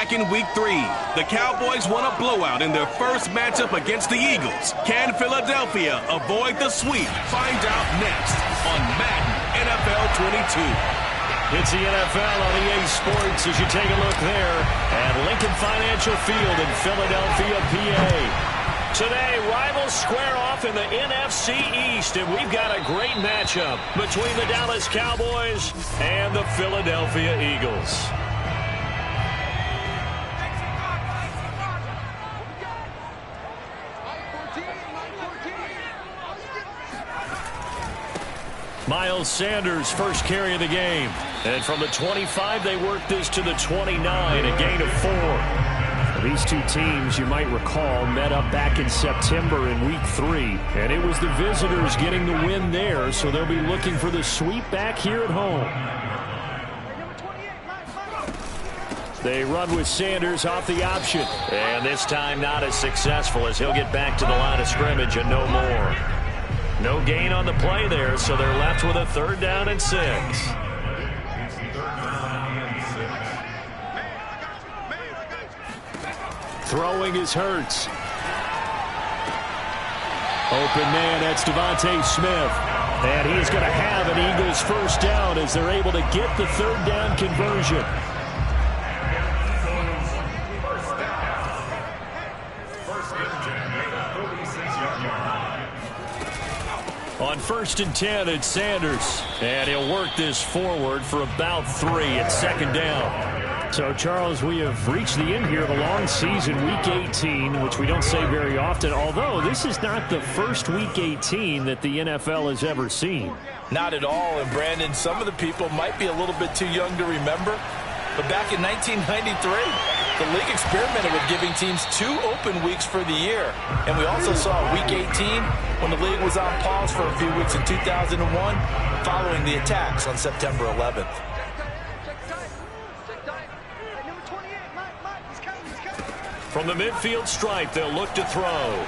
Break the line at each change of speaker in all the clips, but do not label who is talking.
back in Week 3. The Cowboys won a blowout in their first matchup against the Eagles. Can Philadelphia avoid the sweep? Find out next on Madden NFL 22.
It's the NFL on EA Sports as you take a look there at Lincoln Financial Field in Philadelphia, PA. Today, rivals square off in the NFC East, and we've got a great matchup between the Dallas Cowboys and the Philadelphia Eagles. Miles Sanders, first carry of the game. And from the 25, they work this to the 29, a gain of 4. These two teams, you might recall, met up back in September in Week 3. And it was the visitors getting the win there, so they'll be looking for the sweep back here at home. They run with Sanders off the option. And this time not as successful as he'll get back to the line of scrimmage and no more. No gain on the play there, so they're left with a 3rd down and 6. Throwing is Hurts. Open man, that's Devontae Smith. And he is going to have an Eagles first down as they're able to get the 3rd down conversion. On 1st and 10, it's Sanders. And he'll work this forward for about 3 at 2nd down. So, Charles, we have reached the end here of a long season, Week 18, which we don't say very often, although this is not the first Week 18 that the NFL has ever seen.
Not at all, and Brandon, some of the people might be a little bit too young to remember, but back in 1993, the league experimented with giving teams 2 open weeks for the year, and we also saw Week 18 when the league was on pause for a few weeks in 2001 following the attacks on September 11th.
From the midfield stripe, they'll look to throw.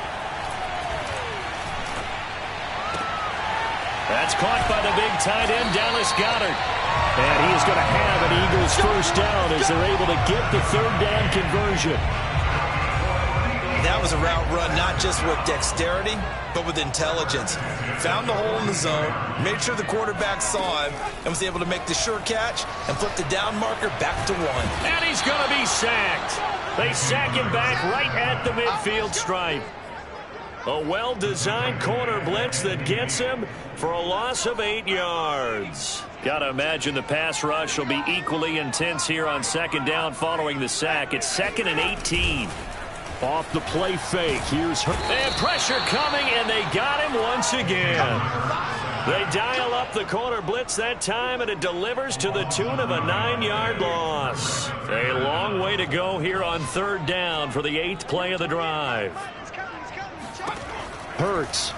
That's caught by the big tight end, Dallas Goedert. And he is going to have an Eagles first down as they're able to get the 3rd down conversion.
That was a route run not just with dexterity, but with intelligence. Found the hole in the zone, made sure the quarterback saw him, and was able to make the sure catch and flip the down marker back to 1.
And he's going to be sacked. They sack him back right at the midfield stripe. A well-designed corner blitz that gets him for a loss of 8 yards. Got to imagine the pass rush will be equally intense here on 2nd down following the sack. It's 2nd and 18. Off the play fake. Here's her. And pressure coming, and they got him once again. They dial up the corner blitz that time, and it delivers to the tune of a 9-yard loss. A long way to go here on 3rd down for the 8th play of the drive. Hurts.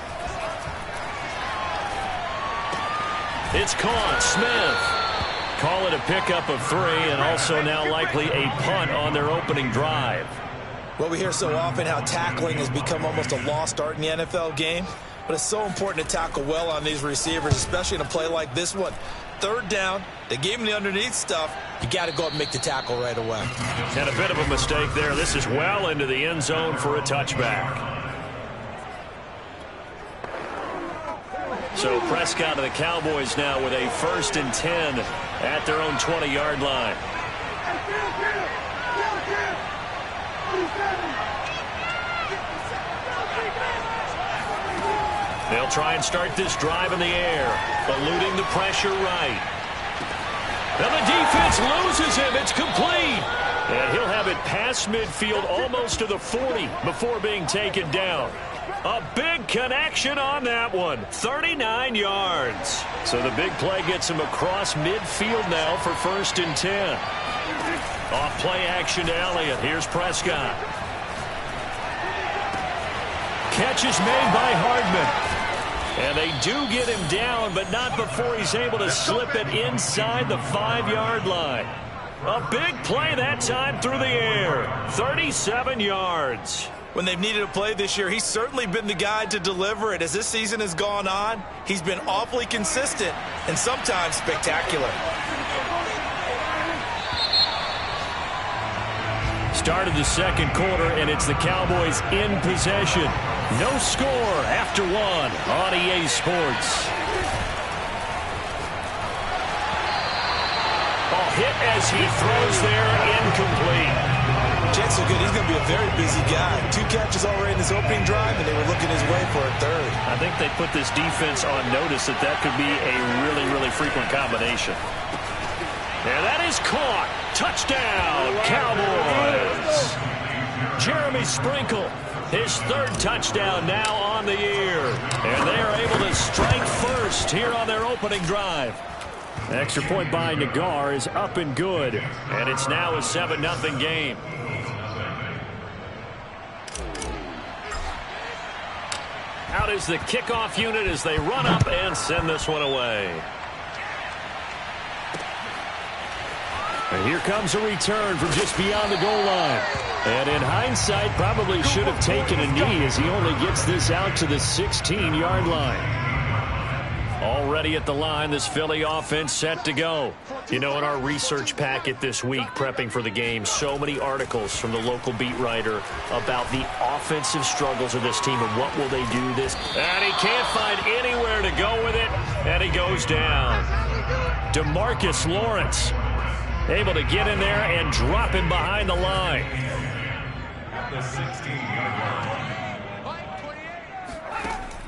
It's caught. Smith. Call it a pickup of 3, and also now likely a punt on their opening drive.
Well, we hear so often how tackling has become almost a lost art in the NFL game. But it's so important to tackle well on these receivers, especially in a play like this one. 3rd down, they gave him the underneath stuff. You got to go up and make the tackle right away.
And a bit of a mistake there. This is well into the end zone for a touchback. So Prescott of the Cowboys now with a 1st and 10 at their own 20-yard line. They'll try and start this drive in the air, eluding the pressure right. And the defense loses him. It's complete. And he'll have it past midfield almost to the 40 before being taken down. A big connection on that one. 39 yards. So the big play gets him across midfield now for 1st and 10. Off play action to Elliott. Here's Prescott. Catch is made by Hardman. And they do get him down, but not before he's able to slip it inside the 5-yard line. A big play that time through the air. 37 yards.
When they've needed a play this year, he's certainly been the guy to deliver it. As this season has gone on, he's been awfully consistent and sometimes spectacular.
start of the second quarter, and it's the Cowboys in possession. No score after one on EA Sports. Ball hit as he throws there, incomplete.
Jets are good. He's going to be a very busy guy. 2 catches already in this opening drive, and they were looking his way for a third.
I think they put this defense on notice that could be a really, really frequent combination. And that is caught. Touchdown, Cowboys. Jeremy Sprinkle, his 3rd touchdown now on the year. And they are able to strike first here on their opening drive. Extra point by Nagar is up and good. And it's now a 7-0 game. Out is the kickoff unit as they run up and send this one away. And here comes a return from just beyond the goal line. And in hindsight, probably should have taken a knee as he only gets this out to the 16-yard line. Already at the line, this Philly offense set to go. You know, in our research packet this week, prepping for the game, so many articles from the local beat writer about the offensive struggles of this team and what will they do this. And he can't find anywhere to go with it, and he goes down. DeMarcus Lawrence able to get in there and drop him behind the line.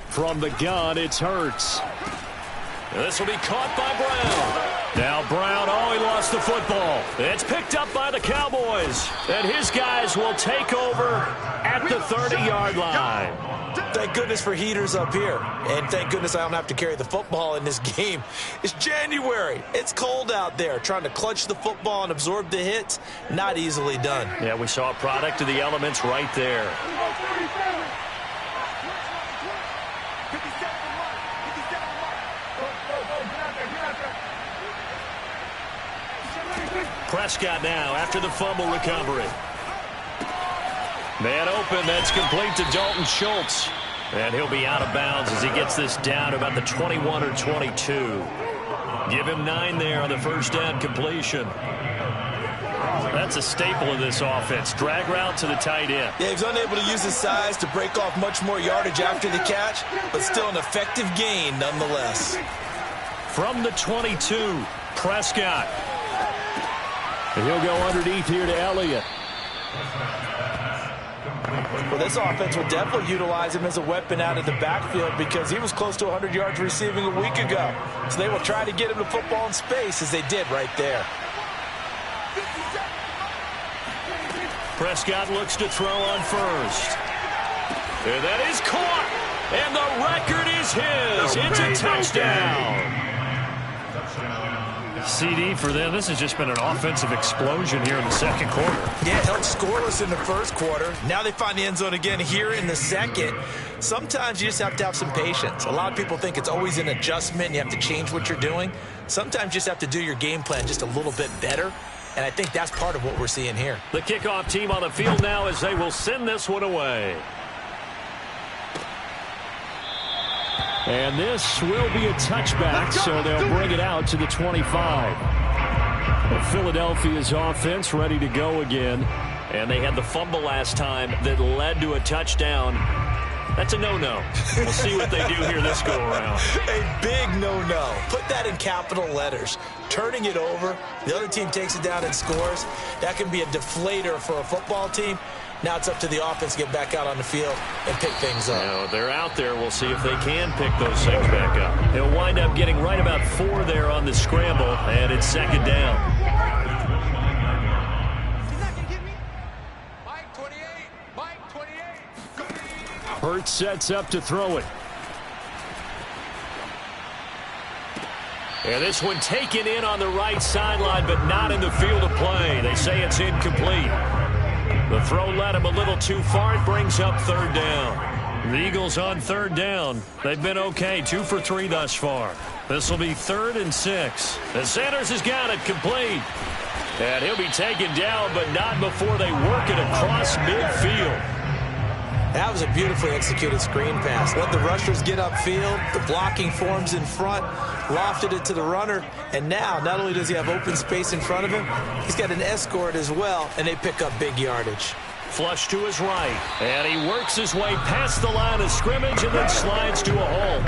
From the gun, it's Hurts. This will be caught by Brown. Now Brown, he lost the football. It's picked up by the Cowboys. And his guys will take over at the 30-yard line.
Thank goodness for heaters up here. And thank goodness I don't have to carry the football in this game. It's January. It's cold out there. Trying to clutch the football and absorb the hits, not easily done.
Yeah, we saw a product of the elements right there. Prescott now after the fumble recovery. Man open, that's complete to Dalton Schultz. And he'll be out of bounds as he gets this down to about the 21 or 22. Give him 9 there on the first down completion. That's a staple of this offense. Drag route to the tight end.
Yeah, he's unable to use his size to break off much more yardage after the catch, but still an effective gain nonetheless.
From the 22, Prescott. And he'll go underneath here to Elliott.
Well, this offense will definitely utilize him as a weapon out of the backfield because he was close to 100 yards receiving a week ago. So they will try to get him the football in space as they did right there.
Prescott looks to throw on first. And that is caught. And the record is his. It's a touchdown. CD for them. This has just been an offensive explosion here in the second quarter.
Yeah, held scoreless in the first quarter. Now they find the end zone again here in the second. Sometimes you just have to have some patience. A lot of people think it's always an adjustment. You have to change what you're doing. Sometimes you just have to do your game plan just a little bit better. And I think that's part of what we're seeing here.
The kickoff team on the field now as they will send this one away. And this will be a touchback, so they'll bring it out to the 25. Philadelphia's offense ready to go again. And they had the fumble last time that led to a touchdown. That's a no-no. We'll see what they do here this go-around.
A big no-no. Put that in capital letters. Turning it over, the other team takes it down and scores. That can be a deflator for a football team. Now it's up to the offense to get back out on the field and pick things up.
Now, they're out there. We'll see if they can pick those things back up. They'll wind up getting right about 4 there on the scramble, and it's second down. Hurts sets up to throw it. And this one taken in on the right sideline, but not in the field of play. They say it's incomplete. The throw led him a little too far. It brings up third down. The Eagles on third down. They've been okay, 2 for 3 thus far. This will be 3rd and 6. And Sanders has got it complete. And he'll be taken down, but not before they work it across midfield.
That was a beautifully executed screen pass. Let the rushers get upfield. The blocking forms in front. Lofted it to the runner. And now, not only does he have open space in front of him, he's got an escort as well, and they pick up big yardage.
Flush to his right, and he works his way past the line of scrimmage and then slides to a hole.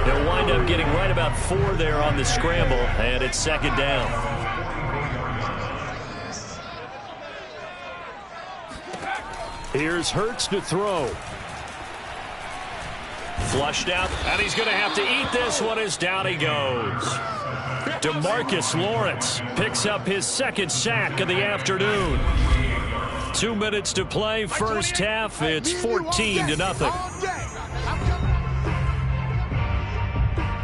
He'll wind up getting right about 4 there on the scramble, and it's second down. Here's Hurts to throw. Flushed out, and he's going to have to eat this one as down he goes. DeMarcus Lawrence picks up his second sack of the afternoon. 2 minutes to play, first half. It's 14-0.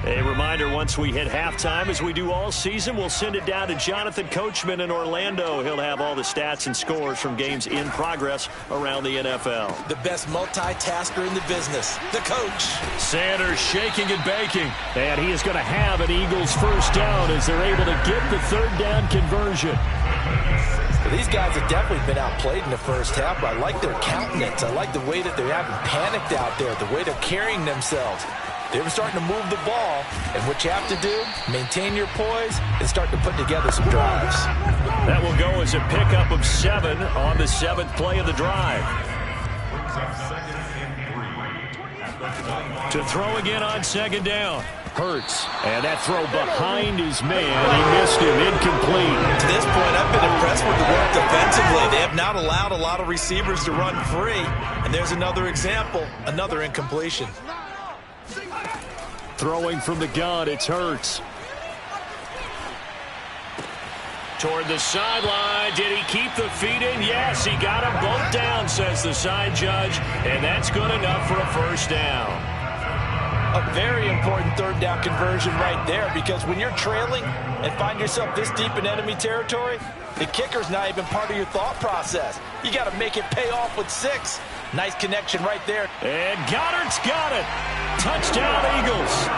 A reminder, once we hit halftime, as we do all season, we'll send it down to Jonathan Coachman in Orlando. He'll have all the stats and scores from games in progress around the NFL.
The best multitasker in the business, the coach.
Sanders shaking and baking. And he is going to have an Eagles first down as they're able to get the third down conversion.
Well, these guys have definitely been outplayed in the first half, but I like their countenance. I like the way that they haven't panicked out there, the way they're carrying themselves. They were starting to move the ball, and what you have to do, maintain your poise and start to put together some drives.
That will go as a pickup of 7 on the 7th play of the drive. To throw again on second down. Hurts, and that throw behind his man. He missed him, incomplete.
To this point, I've been impressed with the work defensively. They have not allowed a lot of receivers to run free, and there's another example, another incompletion.
Throwing from the gun, it's Hurts. Toward the sideline. Did he keep the feet in? Yes, he got them both down, says the side judge, and that's good enough for a first down.
A very important third down conversion right there, because when you're trailing and find yourself this deep in enemy territory, the kicker's not even part of your thought process. You got to make it pay off with 6. Nice connection right there.
And Goddard's got it. Touchdown, Eagles.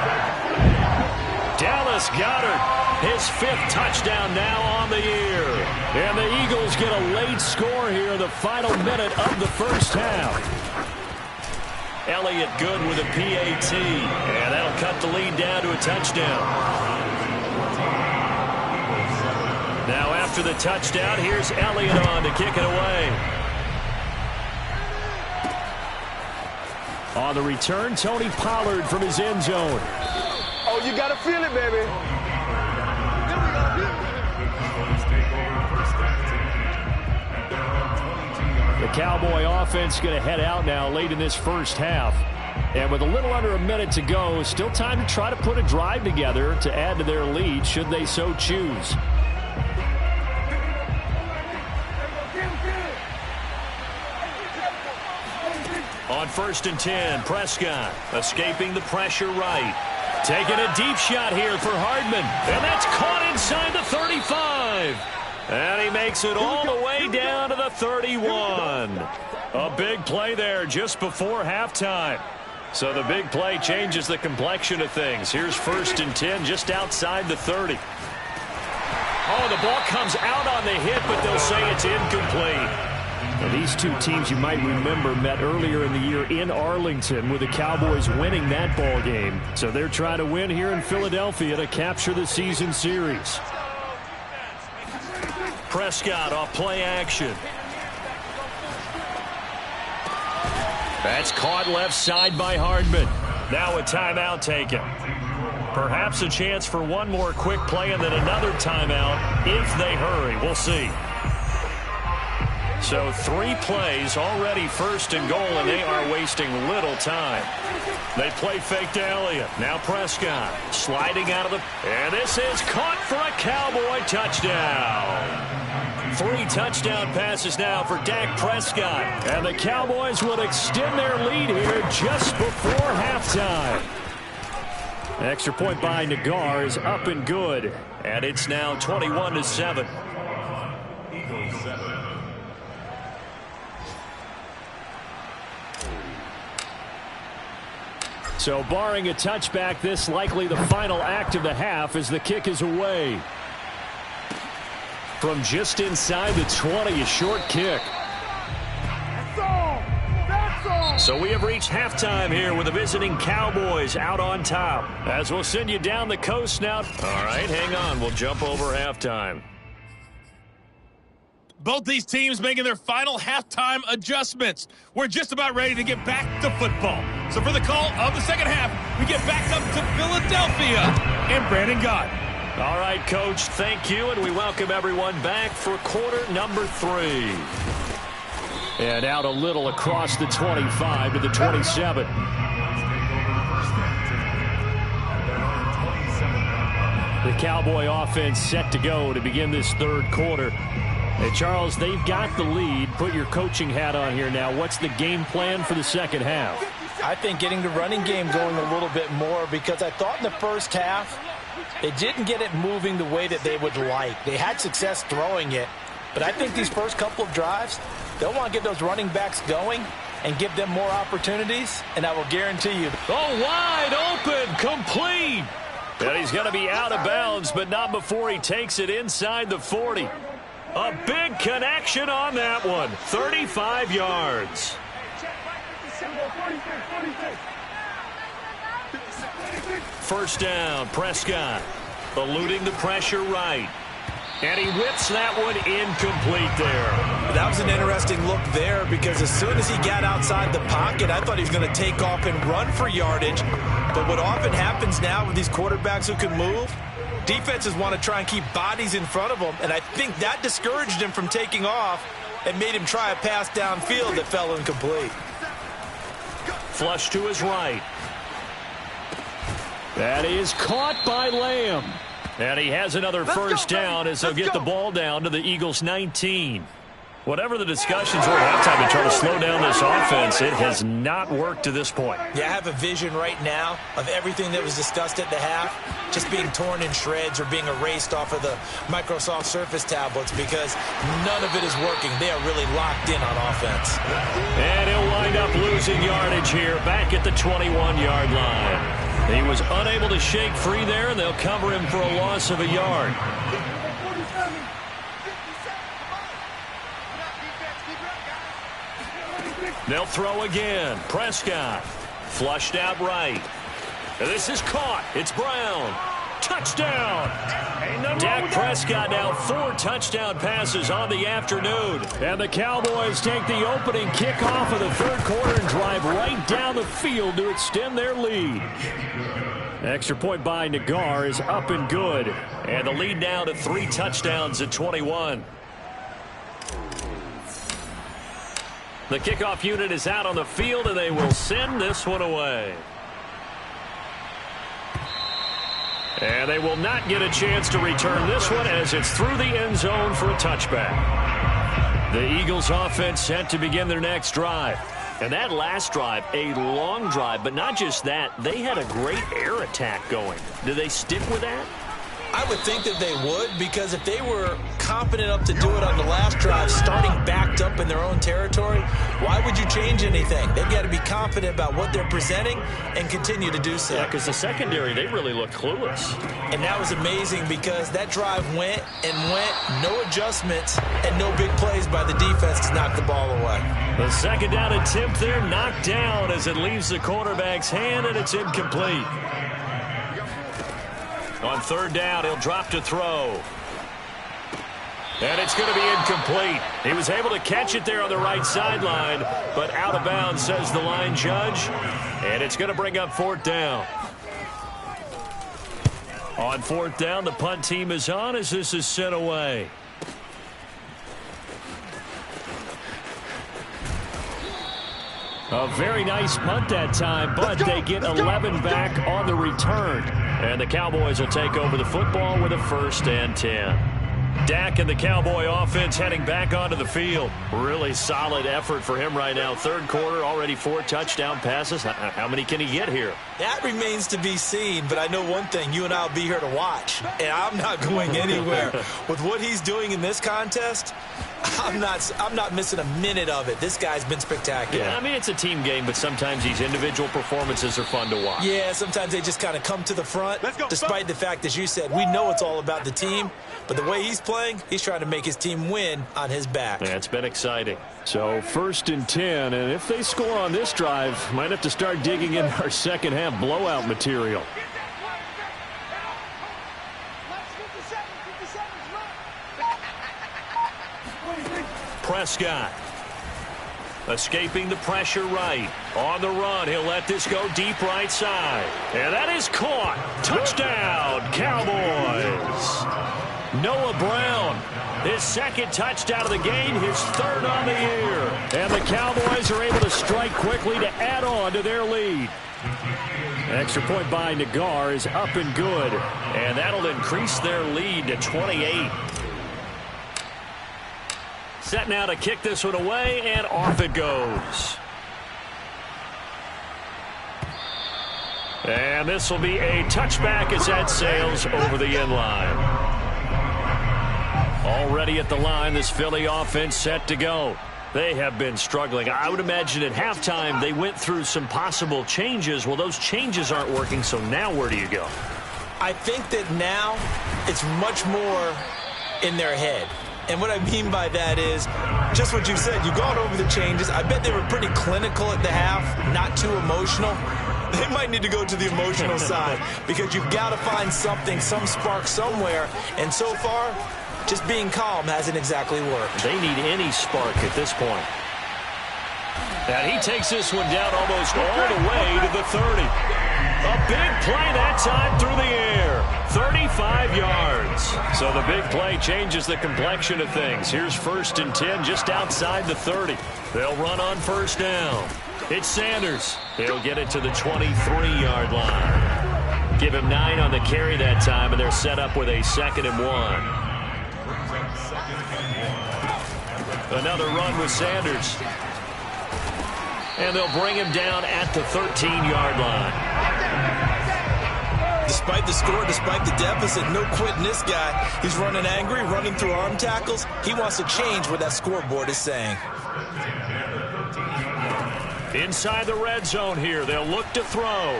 Dallas Goedert, his 5th touchdown now on the year. And the Eagles get a late score here in the final minute of the first half. Elliott good with a PAT, and that'll cut the lead down to a touchdown. Now after the touchdown, here's Elliott on to kick it away. On the return, Tony Pollard from his end zone.
Oh, you got to feel it, baby.
The Cowboy offense going to head out now late in this first half. And with a little under a minute to go, still time to try to put a drive together to add to their lead should they so choose. On 1st and 10, Prescott escaping the pressure right. Taking a deep shot here for Hardman. And that's caught inside the 35. And he makes it all the way down to the 31. A big play there just before halftime. So the big play changes the complexion of things. Here's 1st and 10 just outside the 30. Oh, the ball comes out on the hit, but they'll say it's incomplete. Now, these two teams, you might remember, met earlier in the year in Arlington with the Cowboys winning that ball game. So they're trying to win here in Philadelphia to capture the season series. Prescott off play action. That's caught left side by Hardman. Now a timeout taken. Perhaps a chance for one more quick play and then another timeout if they hurry. We'll see. So 3 plays already 1st and goal, and they are wasting little time. They play fake to Elliott. Now Prescott sliding out of the... And this is caught for a Cowboy touchdown. 3 touchdown passes now for Dak Prescott. And the Cowboys will extend their lead here just before halftime. Extra point by Nagar is up and good. And it's now 21-7. So barring a touchback, this likely the final act of the half as the kick is away. From just inside the 20, a short kick.
That's all.
So we have reached halftime here with the visiting Cowboys out on top. As we'll send you down the coast now. All right, hang on. We'll jump over halftime.
Both these teams making their final halftime adjustments. We're just about ready to get back to football. So for the call of the second half, we get back up to Philadelphia and Brandon Gaudin.
All right, Coach, thank you, and we welcome everyone back for quarter number 3. And out a little across the 25 to the 27. The Cowboy offense set to go to begin this third quarter. Hey, Charles, they've got the lead. Put your coaching hat on here now. What's the game plan for the second half?
I think getting the running game going a little bit more, because I thought in the first half they didn't get it moving the way that they would like. They had success throwing it, but I think these first couple of drives, they'll want to get those running backs going and give them more opportunities, and I will guarantee you.
Oh, wide open, complete. And he's going to be out of bounds, but not before he takes it inside the 40. A big connection on that one. 35 yards. First down, Prescott. Eluding the pressure right. And he whips that one incomplete there.
That was an interesting look there, because as soon as he got outside the pocket, I thought he was going to take off and run for yardage. But what often happens now with these quarterbacks who can move, defenses want to try and keep bodies in front of them, and I think that discouraged him from taking off and made him try a pass downfield that fell incomplete.
Flush to his right. That is caught by Lamb. And he has another first down as they'll get the ball down to the Eagles' 19. Whatever the discussions were at halftime to try to slow down this offense, it has not worked to this point.
Yeah, I have a vision right now of everything that was discussed at the half just being torn in shreds or being erased off of the Microsoft Surface tablets, because none of it is working. They are really locked in on offense.
And he'll wind up losing yardage here back at the 21-yard line. He was unable to shake free there, and they'll cover him for a loss of a yard. They'll throw again. Prescott flushed out right. And this is caught. It's Brown. Touchdown. Dak Prescott now 4 touchdown passes on the afternoon. And the Cowboys take the opening kickoff of the third quarter and drive right down the field to extend their lead. Extra point by Nagar is up and good. And the lead now to 3 touchdowns at 21. The kickoff unit is out on the field, and they will send this one away. And they will not get a chance to return this one as it's through the end zone for a touchback. The Eagles offense set to begin their next drive. And that last drive, a long drive, but not just that, they had a great air attack going. Do they stick with that?
I would think that they would, because if they were confident enough to do it on the last drive, starting backed up in their own territory, why would you change anything? They've got to be confident about what they're presenting and continue to do so.
Yeah, because the secondary, they really looked clueless.
And that was amazing, because that drive went and went, no adjustments, and no big plays by the defense to knock the ball away.
The second down attempt there knocked down as it leaves the quarterback's hand, and it's incomplete. On third down, he'll drop to throw. And it's going to be incomplete. He was able to catch it there on the right sideline, but out of bounds, says the line judge. And it's going to bring up fourth down. On fourth down, the punt team is on as this is sent away. A very nice punt that time, but they get 11 back on the return. And the Cowboys will take over the football with a 1st and 10. Dak and the Cowboy offense heading back onto the field. Really solid effort for him right now. Third quarter, already 4 touchdown passes. How many can he get here?
That remains to be seen, but I know one thing. You and I will be here to watch, and I'm not going anywhere. With what he's doing in this contest, I'm not missing a minute of it. This guy's been spectacular.
Yeah, I mean, it's a team game, but sometimes these individual performances are fun to watch.
Yeah, sometimes they just kind of come to the front, despite the fact, as you said, we know it's all about the team. But the way he's playing, he's trying to make his team win on his back.
Yeah, it's been exciting. So 1st and 10, and if they score on this drive, might have to start digging in our second half blowout material. Prescott escaping the pressure right. On the run, he'll let this go deep right side. And that is caught. Touchdown, Cowboys. Noah Brown, his second touchdown of the game, his 3rd on the year. And the Cowboys are able to strike quickly to add on to their lead. Extra point by Nagar is up and good. And that'll increase their lead to 28. Set now to kick this one away, and off it goes. And this will be a touchback as that sails over the end line. Already at the line, this Philly offense set to go. They have been struggling. I would imagine at halftime they went through some possible changes. Well, those changes aren't working, so now where do you go?
I think that now it's much more in their head. And what I mean by that is just what you said. You've gone over the changes. I bet they were pretty clinical at the half, not too emotional. They might need to go to the emotional side because you've got to find something, some spark somewhere. And so far, just being calm hasn't exactly worked.
They need any spark at this point. And he takes this one down almost all the way to the 30. A big play that time through the air. 35 yards. So the big play changes the complexion of things. Here's 1st and 10 just outside the 30. They'll run on 1st down. It's Sanders. He'll get it to the 23-yard line. Give him 9 on the carry that time, and they're set up with a 2nd and 1. Another run with Sanders. And they'll bring him down at the 13-yard line.
Despite the score, despite the deficit, no quitting this guy. He's running angry, running through arm tackles. He wants to change what that scoreboard is saying.
Inside the red zone here, they'll look to throw.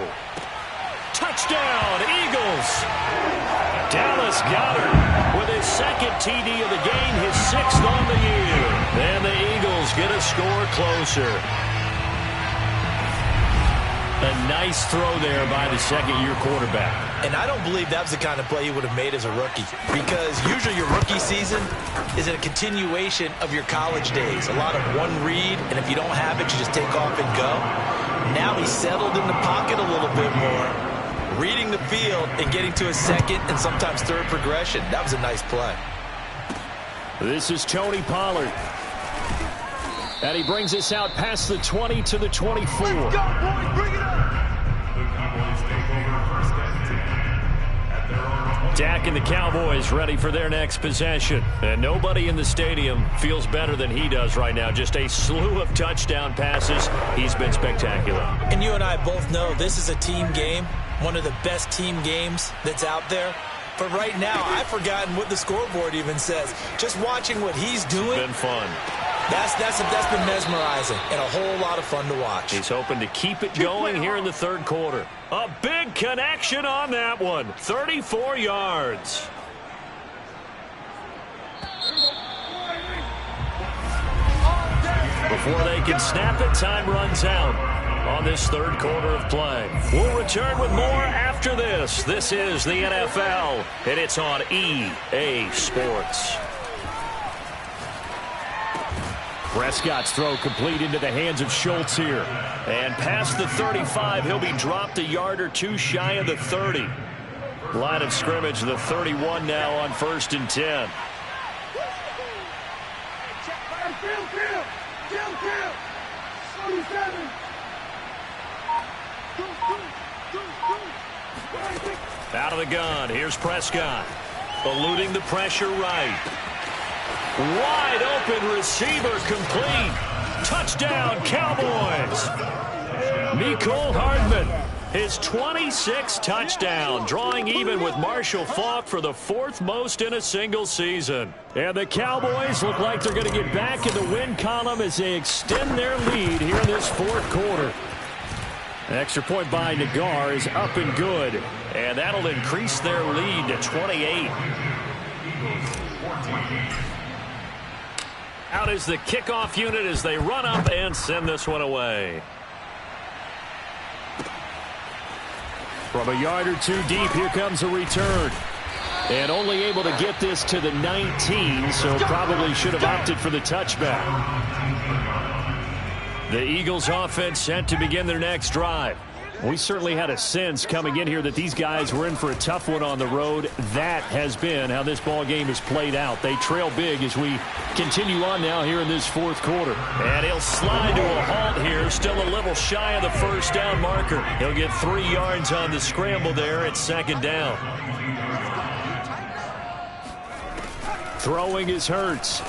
Touchdown, Eagles! Dallas Goedert with his 2nd TD of the game, his 6th on the year. And the Eagles get a score closer. A nice throw there by the 2nd-year quarterback.
And I don't believe that was the kind of play he would have made as a rookie, because usually your rookie season is a continuation of your college days. A lot of one read, and if you don't have it, you just take off and go. Now he's settled in the pocket a little bit more, reading the field and getting to his 2nd and sometimes 3rd progression. That was a nice play.
This is Tony Pollard. And he brings us out past the 20 to the 24.
Let's go, boys. Bring it up.
Dak and the Cowboys ready for their next possession. And nobody in the stadium feels better than he does right now. Just a slew of touchdown passes. He's been spectacular.
And you and I both know this is a team game, one of the best team games that's out there. But right now, I've forgotten what the scoreboard even says. Just watching what he's doing.
It's been fun.
That's been mesmerizing and a whole lot of fun to watch.
He's hoping to keep it going here in the 3rd quarter. A big connection on that one. 34 yards. Before they can snap it, time runs out on this 3rd quarter of play. We'll return with more after this. This is the NFL, and it's on EA Sports. Prescott's throw complete into the hands of Schultz here. And past the 35, he'll be dropped a yard or two shy of the 30. Line of scrimmage, the 31 now on 1st and 10. Out of the gun, here's Prescott. Eluding the pressure right. Wide open receiver complete. Touchdown, Cowboys. Mecole Hardman, his 26th touchdown, drawing even with Marshall Faulk for the 4th most in a single season. And the Cowboys look like they're going to get back in the win column as they extend their lead here in this 4th quarter. An extra point by Nagar is up and good, and that'll increase their lead to 28. Out is the kickoff unit as they run up and send this one away. From a yard or two deep, here comes a return. And only able to get this to the 19, so probably should have opted for the touchback. The Eagles offense set to begin their next drive. We certainly had a sense coming in here that these guys were in for a tough one on the road. That has been how this ball game has played out. They trail big as we continue on now here in this 4th quarter. And he'll slide to a halt here, still a little shy of the first down marker. He'll get 3 yards on the scramble there at 2nd down. Throwing is Hurts.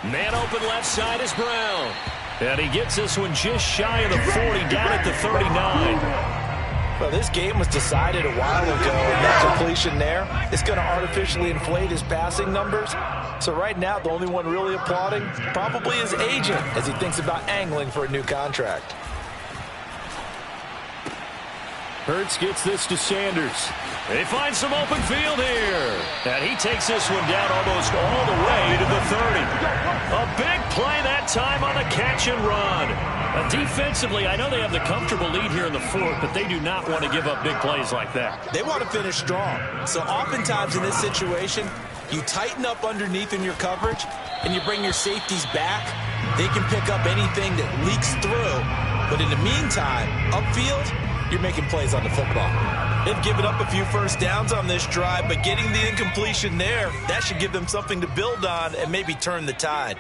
Man open left side is Brown. And he gets this one just shy of the 40, down at the 39.
Well, this game was decided a while ago, and that completion there is going to artificially inflate his passing numbers. So right now, the only one really applauding probably his agent as he thinks about angling for a new contract.
Hurts gets this to Sanders. They find some open field here. And he takes this one down almost all the way to the 30. A big play that time on the catch and run. Defensively, I know they have the comfortable lead here in the 4th, but they do not want to give up big plays like that.
They want to finish strong. So oftentimes in this situation, you tighten up underneath in your coverage, and you bring your safeties back. They can pick up anything that leaks through. But in the meantime, upfield, you're making plays on the football. They've given up a few first downs on this drive, but getting the incompletion there, that should give them something to build on and maybe turn the tide.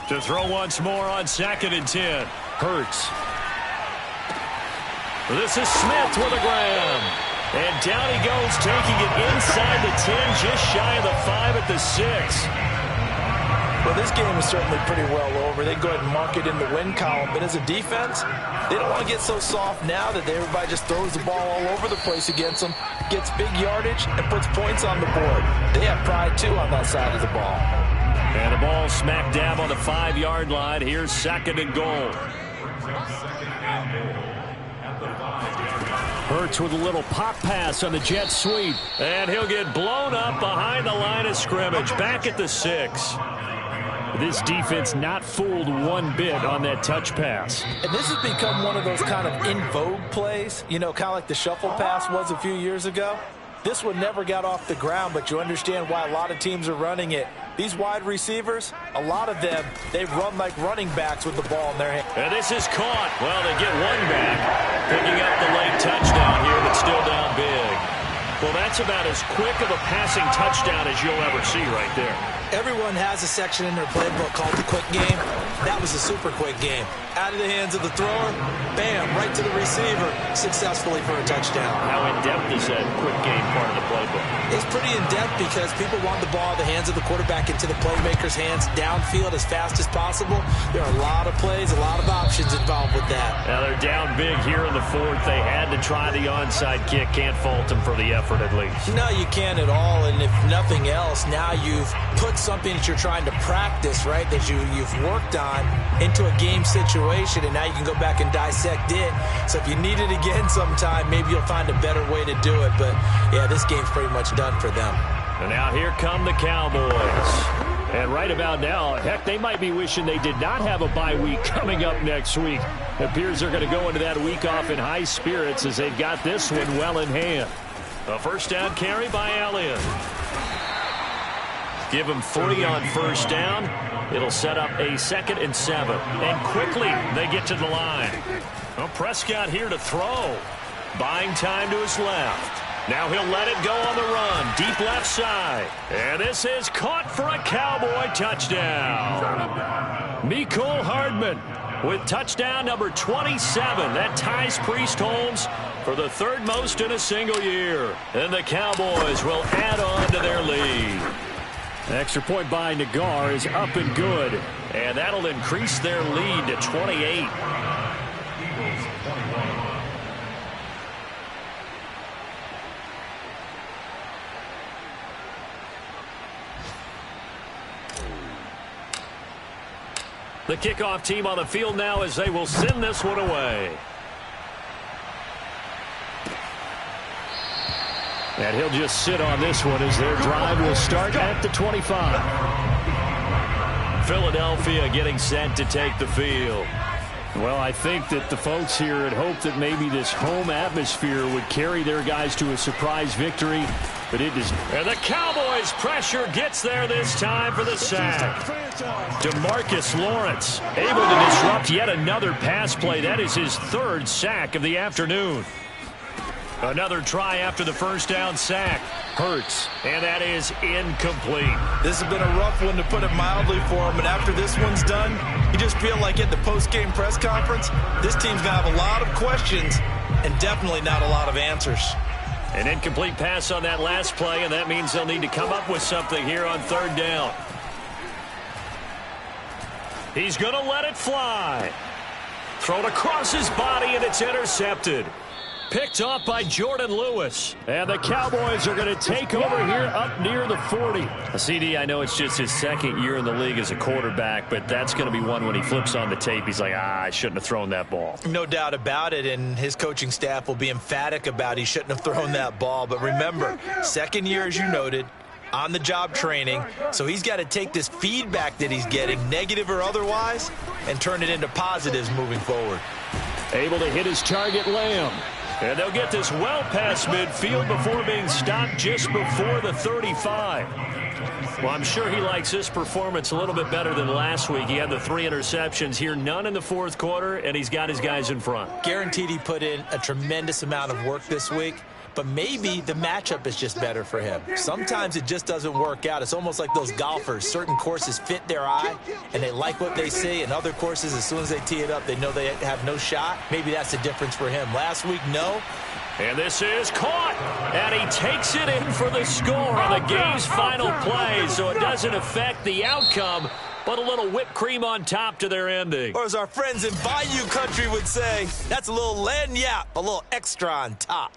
To throw once more on 2nd and 10. Hurts. This is Smith with a grab. And down he goes, taking it inside the 10, just shy of the 5 at the 6.
Well, this game is certainly pretty well over. They go ahead and mark it in the win column. But as a defense, they don't want to get so soft now that everybody just throws the ball all over the place against them, gets big yardage, and puts points on the board. They have pride, too, on that side of the ball.
And the ball smack dab on the 5-yard line. Here's 2nd and goal. Hurts with a little pop pass on the jet sweep. And he'll get blown up behind the line of scrimmage. Back at the 6. This defense not fooled one bit on that touch pass.
And this has become one of those kind of in vogue plays, you know, kind of like the shuffle pass was a few years ago. This one never got off the ground, but you understand why a lot of teams are running it. These wide receivers, a lot of them, they run like running backs with the ball in their hand.
And this is caught. Well, they get one back, picking up the late touchdown here, but still down big. Well, that's about as quick of a passing touchdown as you'll ever see right there.
Everyone has a section in their playbook called the quick game. That was a super quick game. Out of the hands of the thrower, bam, right to the receiver, successfully for a touchdown.
How in-depth is that quick game part of the playbook?
It's pretty in-depth because people want the ball in the hands of the quarterback into the playmaker's hands downfield as fast as possible. There are a lot of plays, a lot of options involved with that.
Now they're down big here in the 4th. They had to try the onside kick. Can't fault them for the effort at least.
No, you can't at all. And if nothing else, now you've put something that you're trying to practice, right, that you've worked on into a game situation, and now you can go back and dissect it. So if you need it again sometime, maybe you'll find a better way to do it. But, yeah, this game's pretty much done for them.
And now here come the Cowboys. And right about now, heck, they might be wishing they did not have a bye week coming up next week. It appears they're going to go into that week off in high spirits as they've got this one well in hand. A first down carry by Elliott. Give him 3 on first down. It'll set up a 2nd and 7. And quickly they get to the line. Well, Prescott here to throw. Buying time to his left. Now he'll let it go on the run. Deep left side. And this is caught for a Cowboy touchdown. Mecole Hardman with touchdown number 27. That ties Priest Holmes for the 3rd most in a single year. And the Cowboys will add on to their lead. Extra point by Nagar is up and good. And that'll increase their lead to 28. The kickoff team on the field now as they will send this one away. And he'll just sit on this one as their drive will start at the 25. Philadelphia getting set to take the field. Well, I think that the folks here had hoped that maybe this home atmosphere would carry their guys to a surprise victory, but it doesn't. And the Cowboys' pressure gets there this time for the sack. DeMarcus Lawrence able to disrupt yet another pass play. That is his third sack of the afternoon. Another try after the first down sack. Hurts, and that is incomplete.
This has been a rough one, to put it mildly, for him. And after this one's done, you just feel like at the post-game press conference, this team's going to have a lot of questions and definitely not a lot of answers.
An incomplete pass on that last play, and that means they'll need to come up with something here on third down. He's going to let it fly. Thrown across his body, and it's intercepted. Picked off by Jordan Lewis. And the Cowboys are going to take over here up near the 40. CD, I know it's just his second year in the league as a quarterback, but that's going to be one when he flips on the tape. He's like, I shouldn't have thrown that ball.
No doubt about it, and his coaching staff will be emphatic about he shouldn't have thrown that ball. But remember, second year, as you noted, on-the-job training, so he's got to take this feedback that he's getting, negative or otherwise, and turn it into positives moving forward.
Able to hit his target, Lamb. And they'll get this well past midfield before being stopped just before the 35. Well, I'm sure he likes this performance a little bit better than last week. He had the 3 interceptions here, none in the fourth quarter, and he's got his guys in front.
Guaranteed he put in a tremendous amount of work this week, but maybe the matchup is just better for him. Sometimes it just doesn't work out. It's almost like those golfers. Certain courses fit their eye, and they like what they see, and other courses, as soon as they tee it up, they know they have no shot. Maybe that's the difference for him. Last week, no.
And this is caught, and he takes it in for the score on the game's final play, so it doesn't affect the outcome, but a little whipped cream on top to their ending.
Or as our friends in Bayou Country would say, that's a little lagniappe, a little extra on top.